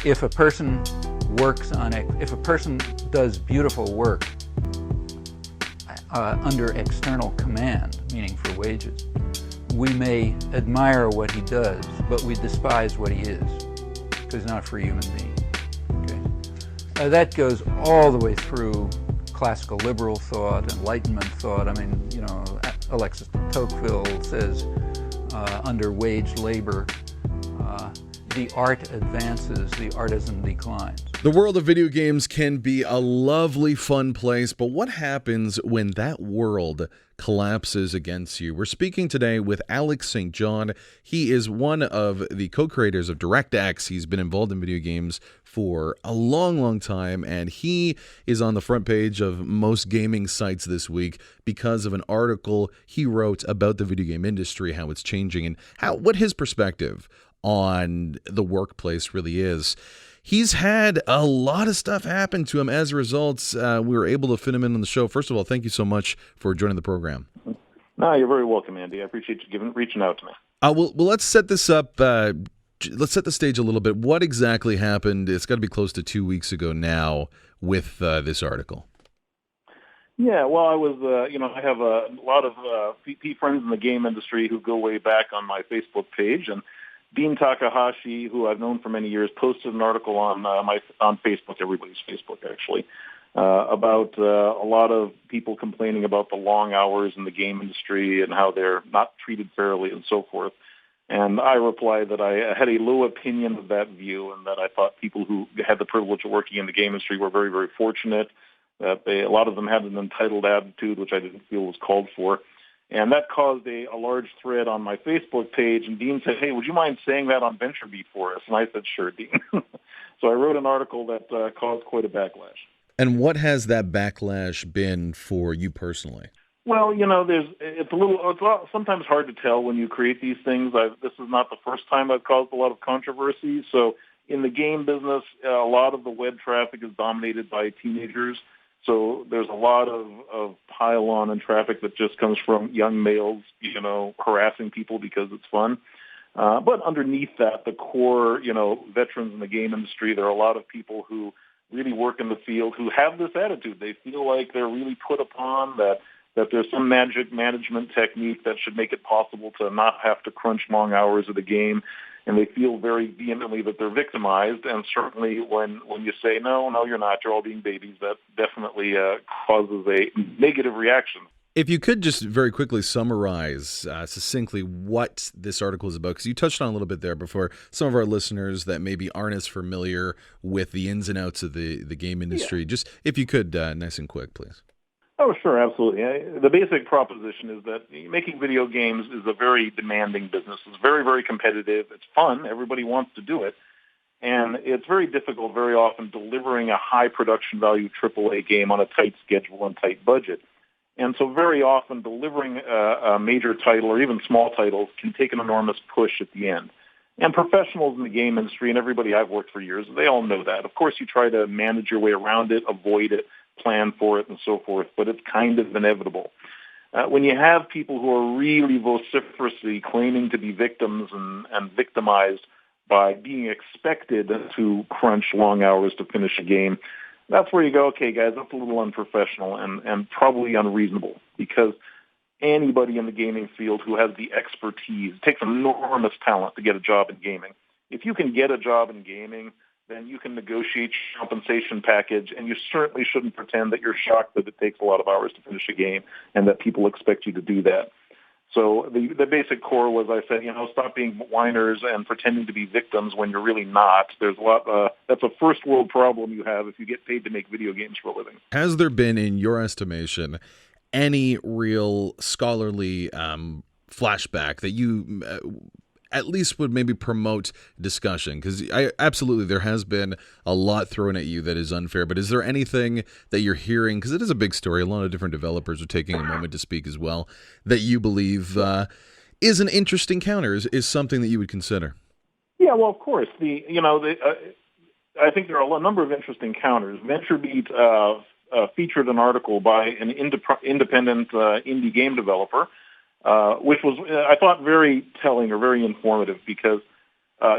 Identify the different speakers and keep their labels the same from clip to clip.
Speaker 1: if a person if a person does beautiful work under external command, meaning for wages, we may admire what he does, but we despise what he is, because he's not a free human being. Okay? That goes all the way through classical liberal thought, Enlightenment thought. I mean, Alexis de Tocqueville says under wage labor, the art advances, the artisan declines.
Speaker 2: The world of video games can be a lovely, fun place, but what happens when that world collapses against you? We're speaking today with Alex St. John. He is one of the co-creators of DirectX. He's been involved in video games for a long, long time, and he is on the front page of most gaming sites this week because of an article he wrote about the video game industry, how it's changing, and what his perspective on the workplace really is. He's had a lot of stuff happen to him as a result. We were able to fit him in on the show. First of all, thank you so much for joining the program.
Speaker 3: No, you're very welcome, Andy. I appreciate you reaching out to me.
Speaker 2: Well, let's set this up. Let's set the stage a little bit. What exactly happened? It's got to be close to 2 weeks ago now with this article.
Speaker 3: Yeah, well, I was, I have a lot of friends in the game industry who go way back on my Facebook page, and Dean Takahashi, who I've known for many years, posted an article on Facebook, everybody's Facebook actually, about a lot of people complaining about the long hours in the game industry and how they're not treated fairly and so forth. And I replied that I had a low opinion of that view, and that I thought people who had the privilege of working in the game industry were very, very fortunate, that a lot of them had an entitled attitude, which I didn't feel was called for. And that caused a large thread on my Facebook page, and Dean said, "Hey, would you mind saying that on VentureBeat for us?" And I said, "Sure, Dean." So I wrote an article that caused quite a backlash.
Speaker 2: And what has that backlash been for you personally?
Speaker 3: Well, it's sometimes hard to tell when you create these things. This is not the first time I've caused a lot of controversy. So in the game business, a lot of the web traffic is dominated by teenagers. So there's a lot of pile-on and traffic that just comes from young males, harassing people because it's fun. But underneath that, the core, veterans in the game industry, there are a lot of people who really work in the field who have this attitude. They feel like they're really put upon, that there's some magic management technique that should make it possible to not have to crunch long hours of the game. And they feel very vehemently that they're victimized. And certainly when you say, no, you're not, you're all being babies, that definitely causes a negative reaction.
Speaker 2: If you could just very quickly summarize succinctly what this article is about, because you touched on a little bit there before, some of our listeners that maybe aren't as familiar with the ins and outs of the game industry. Yeah. Just if you could, nice and quick, please.
Speaker 3: Oh, sure, absolutely. The basic proposition is that making video games is a very demanding business. It's very, very competitive. It's fun. Everybody wants to do it. And it's very difficult, very often, delivering a high production value AAA game on a tight schedule and tight budget. And so very often delivering a major title or even small titles can take an enormous push at the end. And professionals in the game industry, and everybody I've worked for years, they all know that. Of course, you try to manage your way around it, avoid it, plan for it, and so forth, but it's kind of inevitable. When you have people who are really vociferously claiming to be victims and victimized by being expected to crunch long hours to finish a game, that's where you go, okay, guys, that's a little unprofessional and probably unreasonable, because anybody in the gaming field who has the expertise, it takes enormous talent to get a job in gaming. If you can get a job in gaming, then you can negotiate your compensation package, and you certainly shouldn't pretend that you're shocked that it takes a lot of hours to finish a game and that people expect you to do that. So the basic core was, I said, stop being whiners and pretending to be victims when you're really not. There's a lot. That's a first world problem you have if you get paid to make video games for a living.
Speaker 2: Has there been, in your estimation, any real scholarly flashback that you at least would maybe promote discussion? Because absolutely there has been a lot thrown at you that is unfair, but is there anything that you're hearing, because it is a big story, a lot of different developers are taking a moment to speak as well, that you believe is an interesting counter, is something that you would consider?
Speaker 3: Yeah, well, of course. I think there are a number of interesting counters. VentureBeat featured an article by an independent indie game developer, which was, I thought, very telling or very informative, because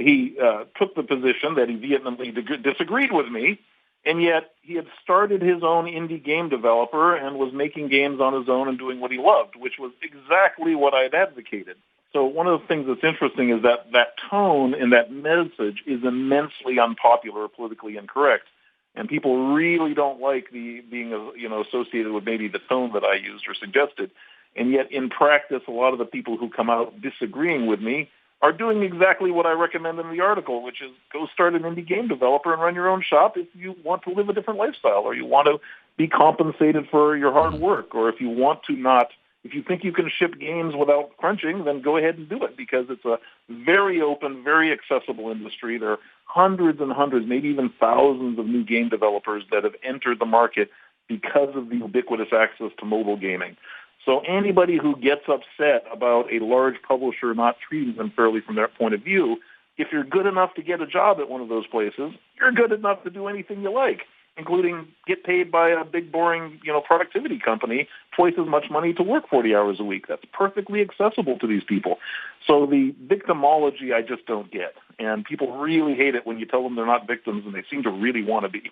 Speaker 3: He took the position that he vehemently disagreed with me, and yet he had started his own indie game developer and was making games on his own and doing what he loved, which was exactly what I had advocated. So one of the things that's interesting is that that tone and that message is immensely unpopular or politically incorrect. And people really don't like being associated with maybe the tone that I used or suggested. And yet in practice, a lot of the people who come out disagreeing with me are doing exactly what I recommend in the article, which is go start an indie game developer and run your own shop if you want to live a different lifestyle, or you want to be compensated for your hard work, or if you want to not, if you think you can ship games without crunching, then go ahead and do it, because it's a very open, very accessible industry. There are hundreds and hundreds, maybe even thousands of new game developers that have entered the market because of the ubiquitous access to mobile gaming. So anybody who gets upset about a large publisher not treating them fairly from their point of view, if you're good enough to get a job at one of those places, you're good enough to do anything you like, including get paid by a big, boring, productivity company twice as much money to work 40 hours a week. That's perfectly accessible to these people. So the victimology I just don't get. And people really hate it when you tell them they're not victims, and they seem to really want to be.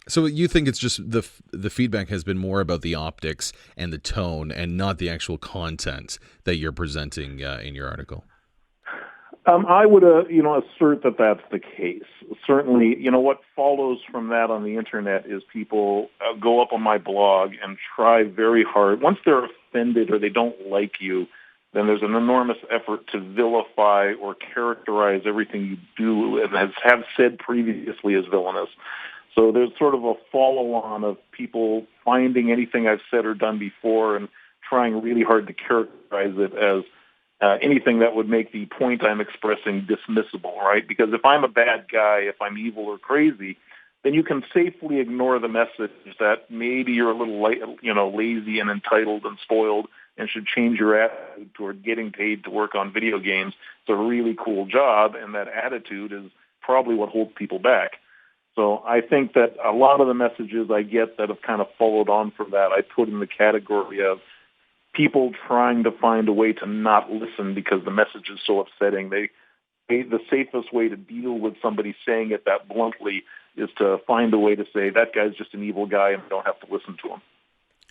Speaker 2: So you think it's just the feedback has been more about the optics and the tone and not the actual content that you're presenting in your article?
Speaker 3: I would, assert that that's the case. Certainly, what follows from that on the internet is people go up on my blog and try very hard. Once they're offended or they don't like you, then there's an enormous effort to vilify or characterize everything you do and have said previously as villainous. So there's sort of a follow-on of people finding anything I've said or done before and trying really hard to characterize it as anything that would make the point I'm expressing dismissible, right? Because if I'm a bad guy, if I'm evil or crazy, then you can safely ignore the message that maybe you're a little, lazy and entitled and spoiled and should change your attitude toward getting paid to work on video games. It's a really cool job, and that attitude is probably what holds people back. So I think that a lot of the messages I get that have kind of followed on from that, I put in the category of people trying to find a way to not listen because the message is so upsetting. The safest way to deal with somebody saying it that bluntly is to find a way to say, that guy's just an evil guy and I don't have to listen to him.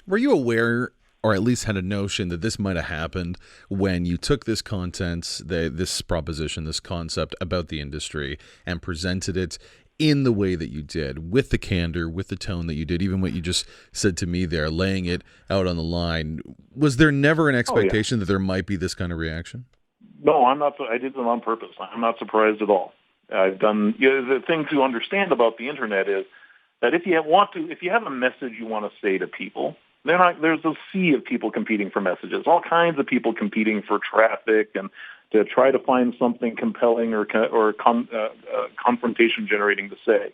Speaker 2: Were you aware, or at least had a notion, that this might have happened when you took this content, this proposition, this concept about the industry, and presented it in the way that you did, with the candor, with the tone that you did, even what you just said to me there, laying it out on the line? Was there never an expectation that there might be this kind of reaction?
Speaker 3: No, I'm not. I did it on purpose. I'm not surprised at all. I've done. The thing to understand about the internet is that if you have a message you want to say to people, there's a sea of people competing for messages, all kinds of people competing for traffic and to try to find something compelling or confrontation generating to say.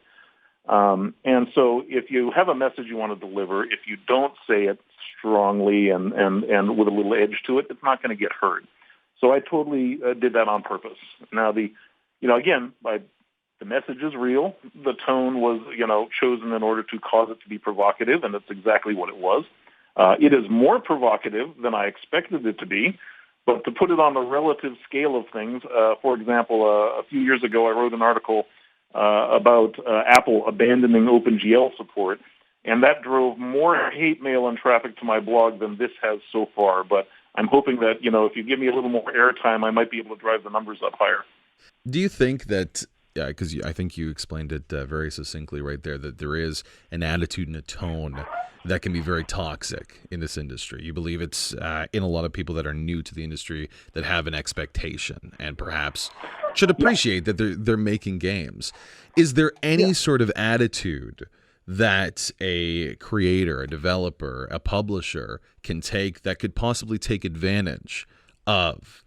Speaker 3: And so if you have a message you want to deliver, if you don't say it strongly and with a little edge to it, it's not going to get heard. So I totally did that on purpose. Now the message is real. The tone was, chosen in order to cause it to be provocative, and that's exactly what it was. It is more provocative than I expected it to be. But to put it on the relative scale of things, for example, a few years ago I wrote an article about Apple abandoning OpenGL support, and that drove more hate mail and traffic to my blog than this has so far. But I'm hoping that, if you give me a little more airtime, I might be able to drive the numbers up higher.
Speaker 2: Do you think that, because I think you explained it very succinctly right there, that there is an attitude and a tone that can be very toxic in this industry? You believe it's in a lot of people that are new to the industry that have an expectation and perhaps should appreciate that they're making games. Is there any sort of attitude that a creator, a developer, a publisher can take that could possibly take advantage of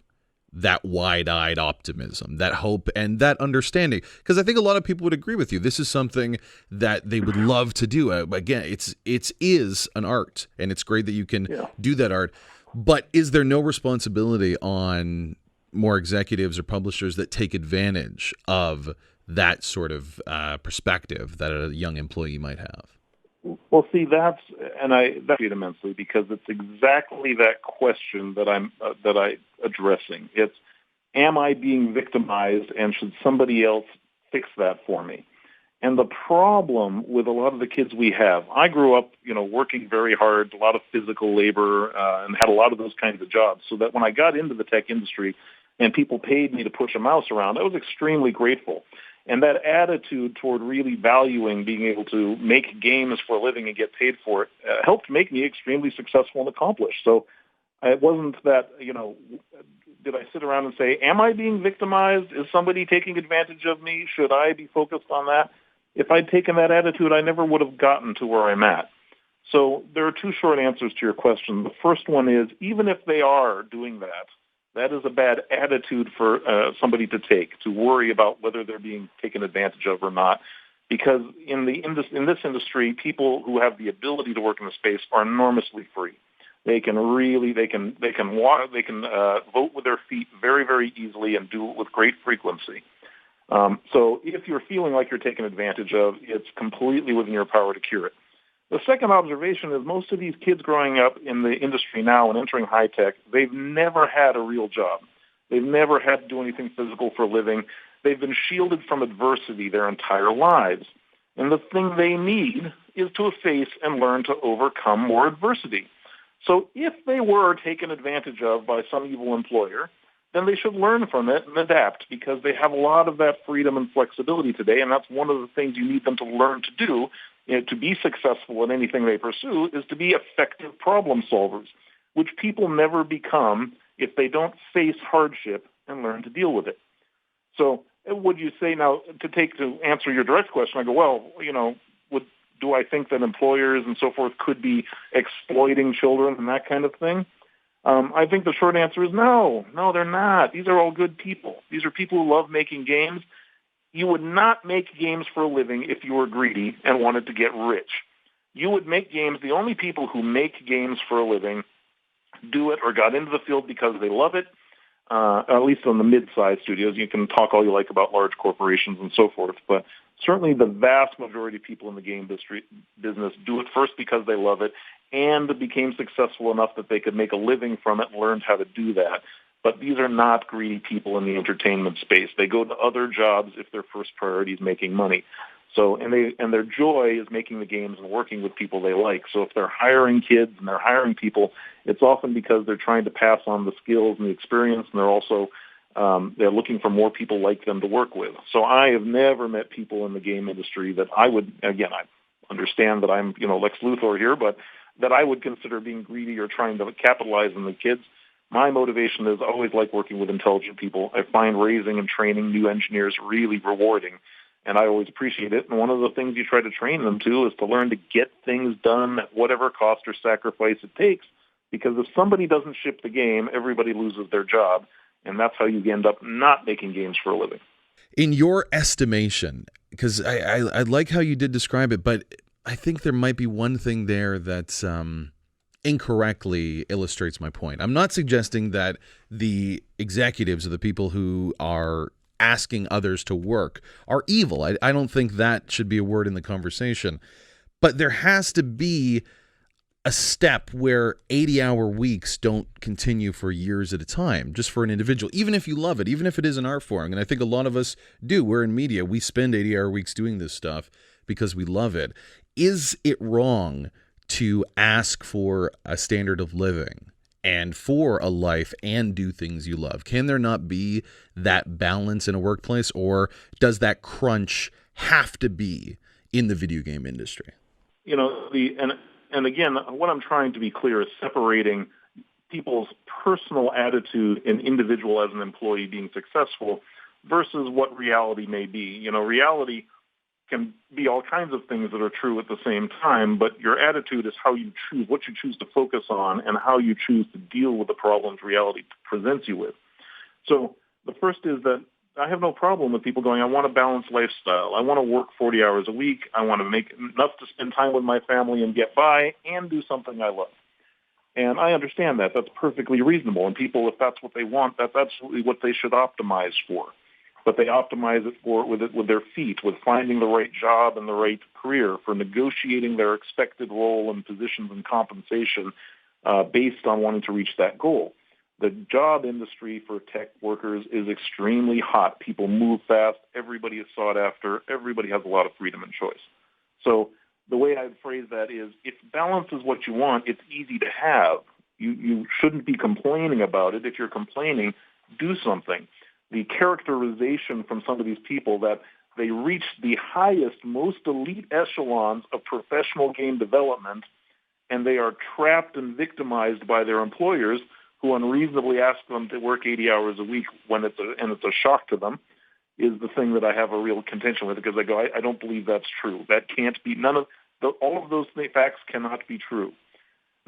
Speaker 2: that wide-eyed optimism, that hope, and that understanding? Because I think a lot of people would agree with you. This is something that they would love to do. Again, it is an art, and it's great that you can do that art. But is there no responsibility on more executives or publishers that take advantage of that sort of perspective that a young employee might have?
Speaker 3: Well, see, that's it immensely, because it's exactly that question that I'm addressing. It's am I being victimized, and should somebody else fix that for me? And the problem with a lot of the kids we have, I grew up, working very hard, a lot of physical labor, and had a lot of those kinds of jobs. So that when I got into the tech industry and people paid me to push a mouse around, I was extremely grateful. And that attitude toward really valuing being able to make games for a living and get paid for it helped make me extremely successful and accomplished. So it wasn't that, did I sit around and say, am I being victimized? Is somebody taking advantage of me? Should I be focused on that? If I'd taken that attitude, I never would have gotten to where I'm at. So there are two short answers to your question. The first one is, even if they are doing that, that is a bad attitude for somebody to take, to worry about whether they're being taken advantage of or not. Because in this industry, people who have the ability to work in the space are enormously free. They can vote with their feet very, very easily and do it with great frequency. So if you're feeling like you're taken advantage of, it's completely within your power to cure it. The second observation is most of these kids growing up in the industry now and entering high tech, they've never had a real job. They've never had to do anything physical for a living. They've been shielded from adversity their entire lives. And the thing they need is to face and learn to overcome more adversity. So if they were taken advantage of by some evil employer, then they should learn from it and adapt, because they have a lot of that freedom and flexibility today, and that's one of the things you need them to learn to do, to be successful in anything they pursue, is to be effective problem solvers, which people never become if they don't face hardship and learn to deal with it. So would you say now, to answer your direct question, I go, well, do I think that employers and so forth could be exploiting children and that kind of thing? I think the short answer is no, they're not. These are all good people. These are people who love making games. You would not make games for a living if you were greedy and wanted to get rich. You would make games. The only people who make games for a living do it or got into the field because they love it, at least on the mid-sized studios. You can talk all you like about large corporations and so forth, but certainly the vast majority of people in the game business do it first because they love it and became successful enough that they could make a living from it and learned how to do that. But these are not greedy people in the entertainment space. They go to other jobs if their first priority is making money. So, and their joy is making the games and working with people they like. So if they're hiring kids and they're hiring people, it's often because they're trying to pass on the skills and the experience, and they're also they're looking for more people like them to work with. So I have never met people in the game industry that I would, again, I understand that I'm, Lex Luthor here, but that I would consider being greedy or trying to capitalize on the kids. My motivation is always like working with intelligent people. I find raising and training new engineers really rewarding, and I always appreciate it. And one of the things you try to train them to is to learn to get things done at whatever cost or sacrifice it takes, because if somebody doesn't ship the game, everybody loses their job, and that's how you end up not making games for a living.
Speaker 2: In your estimation, because I like how you did describe it, but I think there might be one thing there that's incorrectly illustrates my point. I'm not suggesting that the executives or the people who are asking others to work are evil. I don't think that should be a word in the conversation. But there has to be a step where 80-hour weeks don't continue for years at a time, just for an individual, even if you love it, even if it is an art form. And I think a lot of us do. We're in media. We spend 80-hour weeks doing this stuff because we love it. Is it wrong to ask for a standard of living and for a life and do things you love? Can there not be that balance in a workplace, or does that crunch have to be in the video game industry?
Speaker 3: And again, what I'm trying to be clear is separating people's personal attitude and individual as an employee being successful versus what reality may be. Reality can be all kinds of things that are true at the same time, but your attitude is how you choose, what you choose to focus on, and how you choose to deal with the problems reality presents you with. So the first is that I have no problem with people going, I want a balanced lifestyle. I want to work 40 hours a week. I want to make enough to spend time with my family and get by and do something I love. And I understand that. That's perfectly reasonable. And people, if that's what they want, that's absolutely what they should optimize for. But they optimize it with their feet, with finding the right job and the right career, for negotiating their expected role and positions and compensation based on wanting to reach that goal. The job industry for tech workers is extremely hot. People move fast. Everybody is sought after. Everybody has a lot of freedom and choice. So the way I'd phrase that is, if balance is what you want, it's easy to have. You shouldn't be complaining about it. If you're complaining, do something. The characterization from some of these people that they reach the highest, most elite echelons of professional game development, and they are trapped and victimized by their employers who unreasonably ask them to work 80 hours a week when it's a shock to them, is the thing that I have a real contention with, because I go, I don't believe that's true. That can't be, all of those facts cannot be true.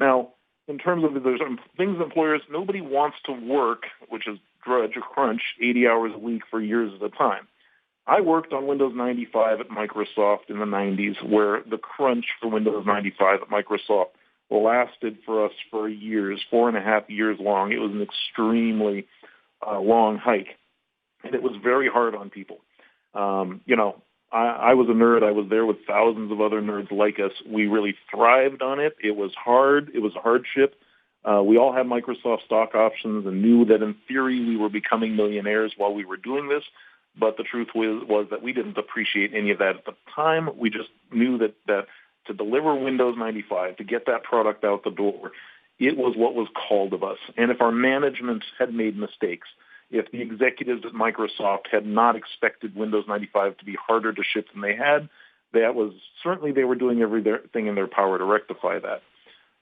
Speaker 3: Now, in terms of there's things employers, nobody wants to work, which is drudge or crunch, 80 hours a week for years at a time. I worked on Windows 95 at Microsoft in the 90s, where the crunch for Windows 95 at Microsoft lasted for us for years, 4.5 years long. It was an extremely long hike, and it was very hard on people. I was a nerd. I was there with thousands of other nerds like us. We really thrived on it. It was hard. It was a hardship. We all had Microsoft stock options and knew that in theory we were becoming millionaires while we were doing this. But the truth was that we didn't appreciate any of that at the time. We just knew that to deliver Windows 95, to get that product out the door, it was what was called of us. And if our management had made mistakes, if the executives at Microsoft had not expected Windows 95 to be harder to ship than they had, that was certainly they were doing everything in their power to rectify that.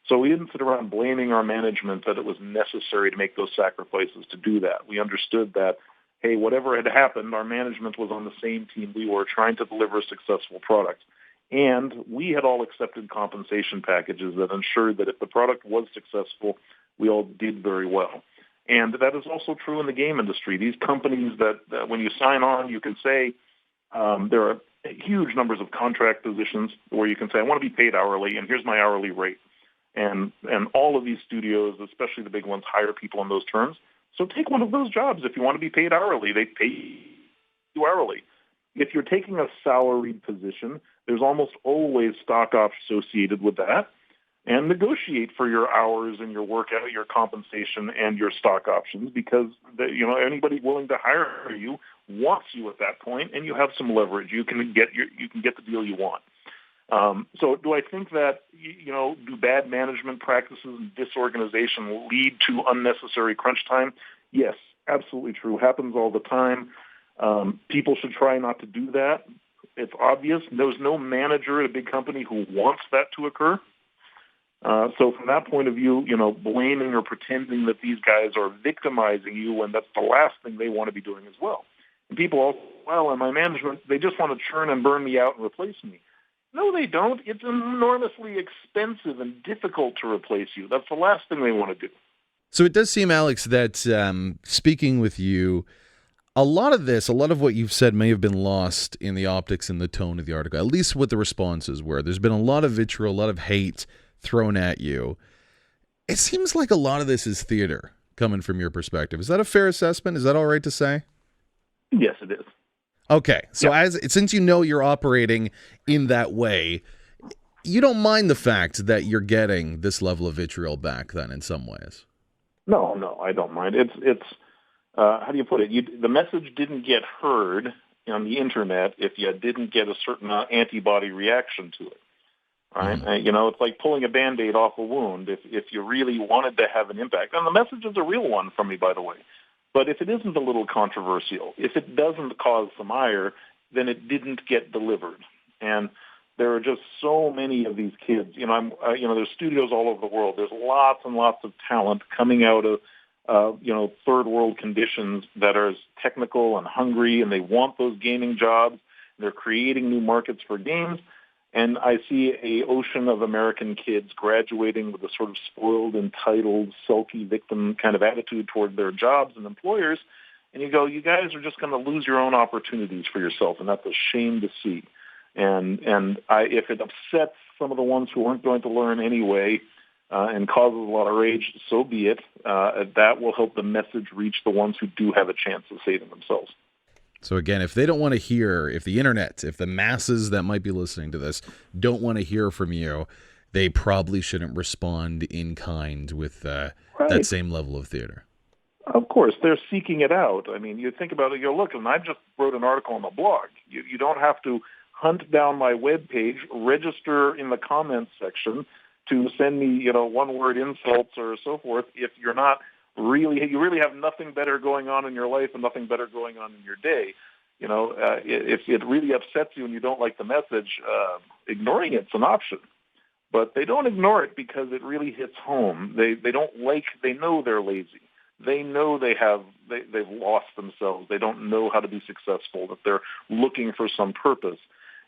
Speaker 3: So we didn't sit around blaming our management that it was necessary to make those sacrifices to do that. We understood that, hey, whatever had happened, our management was on the same team we were, trying to deliver a successful product. And we had all accepted compensation packages that ensured that if the product was successful, we all did very well. And that is also true in the game industry. These companies that when you sign on, you can say there are huge numbers of contract positions where you can say, I want to be paid hourly, and here's my hourly rate. And all of these studios, especially the big ones, hire people on those terms. So take one of those jobs if you want to be paid hourly. They pay you hourly. If you're taking a salaried position, there's almost always stock options associated with that. And negotiate for your hours and your work, your compensation and your stock options, because anybody willing to hire you wants you at that point, and you have some leverage. You can get the deal you want. So do I think that do bad management practices and disorganization lead to unnecessary crunch time? Yes, absolutely true. Happens all the time. People should try not to do that. It's obvious. There's no manager at a big company who wants that to occur. So from that point of view, blaming or pretending that these guys are victimizing you when that's the last thing they want to be doing as well. And people also, in my management, they just want to churn and burn me out and replace me. No, they don't. It's enormously expensive and difficult to replace you. That's the last thing they want to do.
Speaker 2: So it does seem, Alex, that speaking with you, a lot of what you've said may have been lost in the optics and the tone of the article, at least what the responses were. There's been a lot of vitriol, a lot of hate thrown at you. It seems like a lot of this is theater coming from your perspective. Is that a fair assessment? Is that all right to say?
Speaker 3: Yes, it is.
Speaker 2: Okay. So
Speaker 3: yeah.
Speaker 2: Since you're operating in that way, you don't mind the fact that you're getting this level of vitriol back then in some ways.
Speaker 3: No, I don't mind. It's how do you put it? The message didn't get heard on the internet if you didn't get a certain antibody reaction to it. Right? Mm-hmm. It's like pulling a Band-Aid off a wound. If you really wanted to have an impact, and the message is a real one from me, by the way. But if it isn't a little controversial, if it doesn't cause some ire, then it didn't get delivered. And there are just so many of these kids. There's studios all over the world. There's lots and lots of talent coming out of third world conditions that are as technical and hungry, and they want those gaming jobs. They're creating new markets for games. And I see an ocean of American kids graduating with a sort of spoiled, entitled, sulky victim kind of attitude toward their jobs and employers. And you go, you guys are just going to lose your own opportunities for yourself, and that's a shame to see. And if it upsets some of the ones who aren't going to learn anyway and causes a lot of rage, so be it. That will help the message reach the ones who do have a chance of saving themselves.
Speaker 2: So again, if they don't want to hear, if the internet, if the masses that might be listening to this don't want to hear from you, they probably shouldn't respond in kind with that same level of theater.
Speaker 3: Of course, they're seeking it out. I mean, you think about it, you look, and I just wrote an article on the blog. You don't have to hunt down my webpage, register in the comments section to send me, one-word insults or so forth if you really have nothing better going on in your life and nothing better going on in your day. If it really upsets you and you don't like the message, ignoring it's an option. But they don't ignore it because it really hits home. They know they're lazy. They know they've lost themselves. They don't know how to be successful, that they're looking for some purpose.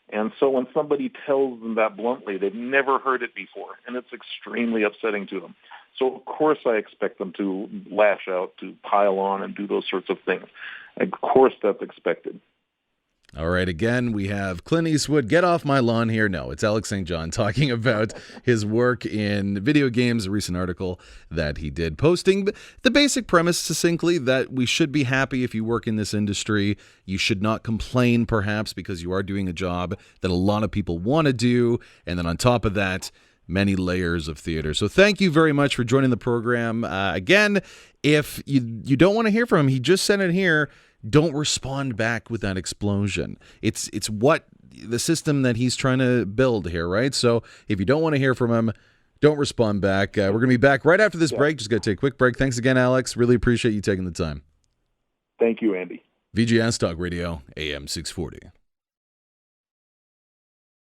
Speaker 3: And so when somebody tells them that bluntly, they've never heard it before, and it's extremely upsetting to them. So, of course, I expect them to lash out, to pile on and do those sorts of things. Of course, that's expected.
Speaker 2: All right, again, we have Clint Eastwood, Get Off My Lawn here. No, it's Alex St. John talking about his work in video games, a recent article that he did, posting the basic premise succinctly that we should be happy if you work in this industry. You should not complain, perhaps, because you are doing a job that a lot of people want to do. And then on top of that, many layers of theater. So thank you very much for joining the program. Again, if you don't want to hear from him, he just sent it here. Don't respond back with that explosion. It's what the system that he's trying to build here, right? So if you don't want to hear from him, don't respond back. We're going to be back right after this break. Just got to take a quick break. Thanks again, Alex. Really appreciate you taking the time.
Speaker 3: Thank you, Andy.
Speaker 2: VGS Talk Radio, AM 640.